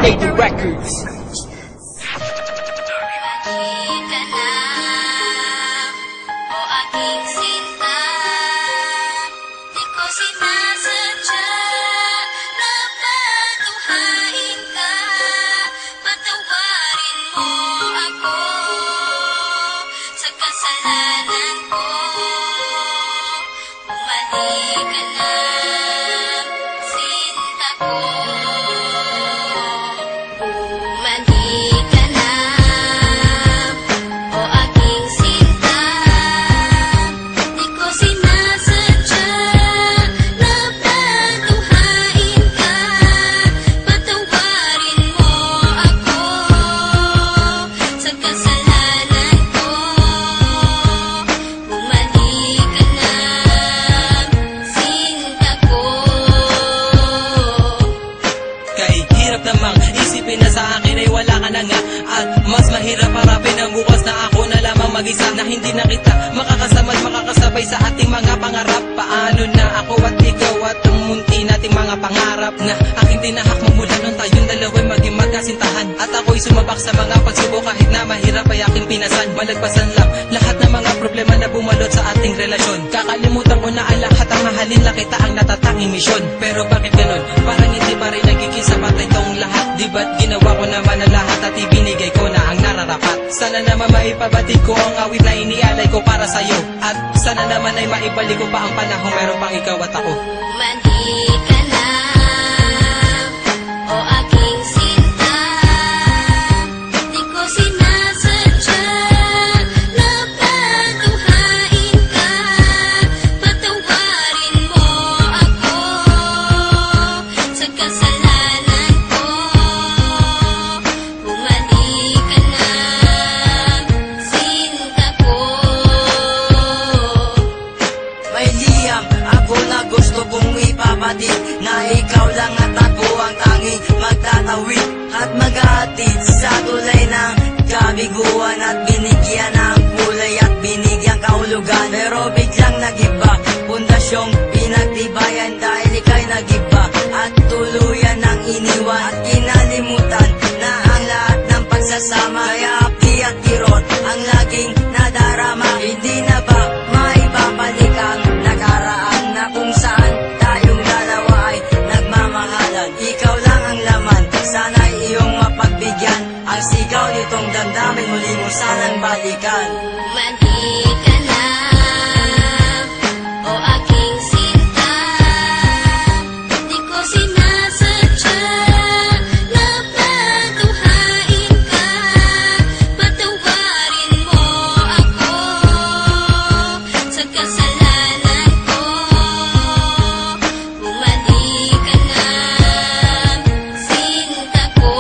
Lady Records. Isipin na sa akin ay wala ka na nga, at mas mahirap harapin ang bukas na ako na lamang mag-isa, na hindi na kita makakasama at makakasabay sa ating mga pangarap. Paano na ako at ikaw at ang munti nating mga pangarap na aking tinahak mula nung tayong dalawa'y maging magkasintahan. At ako'y sumabak sa mga pagsubok kahit na mahirap ay aking pinasan. Malagpasan lang lahat ng mga problema na bumalot sa ating relasyon. Kakalimutan ko na ang lahat, ang mahalin lang kita ang natatanging misyon. Pero bakit ganun? Parang hindi pa rin nagiging sapat itong lahat. Di ba't ginawa ko naman ang lahat at ibinigay ko na ang nararapat? Sana naman maipabatid ko ang awit na inialay ko para sa'yo, at sana naman ay maibalik ko pa ang panahon meron pang ikaw at ako. Mandi ka na, o aking sinta, di ko sinasadya na patuhain ka. Patawarin mo ako sa kasalanan ko. Bumalik ka na, sinta ko. May liyam ako na gusto kong ipabatid, na ikaw lang at ako ang tanging magtatawid at maghahatid sa tulay ng kabiguan, at binigyan ng kulay at binigyan kahulugan. Pero biglang nagiba, pundasyong pinagtibayan dahil ika'y nagiba at tuluyan ng iniwan, at kinalimutan na ang lahat ng pagsasama. Kaya api at kirot ang laging nadarama. Hindi na ba maibabalik ang nakaraan na kung saan tayong dalawa ay nagmamahalan? Ikaw lang ang laman, sana'y iyong mapagbigyan ang sigaw nitong damdamin, muli mo sanang balikan. Mandi ka na, o aking sinta, di ko sinasadya na patuhain ka. Patawarin mo ako sa kasalanan ko. Bumalik ka na, sinta ko.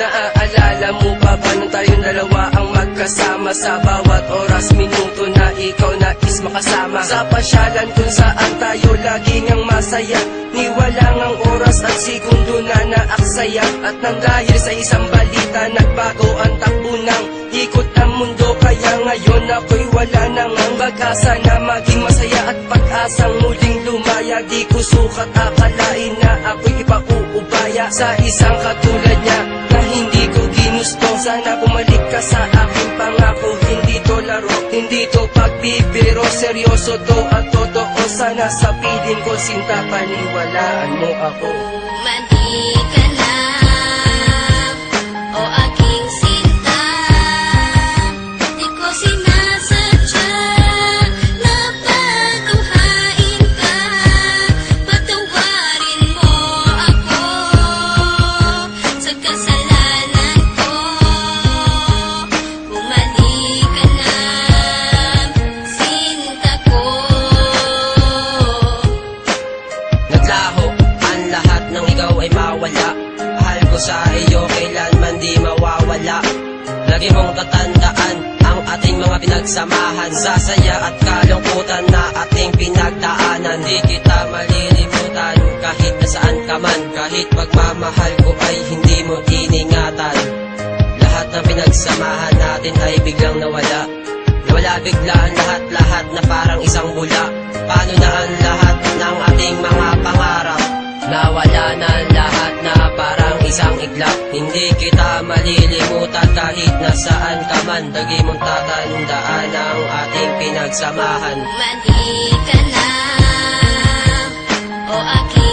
Naaalala mo pa ba nung tayong dalawa ang magkasama sa bawat oras, minuto na ikaw nais makasama? Sa pasyalan kung saan tayo laging ang masaya, ni walang ang oras at segundo na naaksaya. At nang dahil sa isang balita, nagbago ang takbo ng ikot ang mundo. Kaya ngayon ako'y wala nang ang pag-asa na maging masaya at pag-asang muling lumaya. Di ko sukat akalain na ako'y ipauubaya sa isang katulad niya na hindi ko ginusto. Sana bumalik ka sa aking pangako, hindi to laro, hindi to pagbibiro, seryoso to at totoo. Sana sa piling ko, sinta, paniwalaan mo ako. Mandi ka na, o aking sinta, di ko sinasadya na patuhain ka. Patawarin mo ako sa kasalanan ko. Bumalik ka na, sinta ko. Naglaho ang lahat ng ikaw ay mawala. Mahal ko sa iyo kailanman di mawawala. Lagi mong tatandaan ang ating mga pinagsamahan, sa saya at kalungkutan na ating pinagdaanan. Di kita malilimutan kahit nasaan ka man, kahit pagmamahal ko ay hindi mo iningatan. Lahat ng pinagsamahan natin ay biglang nawala. Nawala bigla ang lahat-lahat na parang isang bula. Paano na ang lahat ng ating mga pangarap? Nawala na lahat na parang isang iglap. Hindi kita malilimutan kahit nasaan ka man. Lagi mong tatandaan ang ating pinagsamahan. Mali ka na, o aking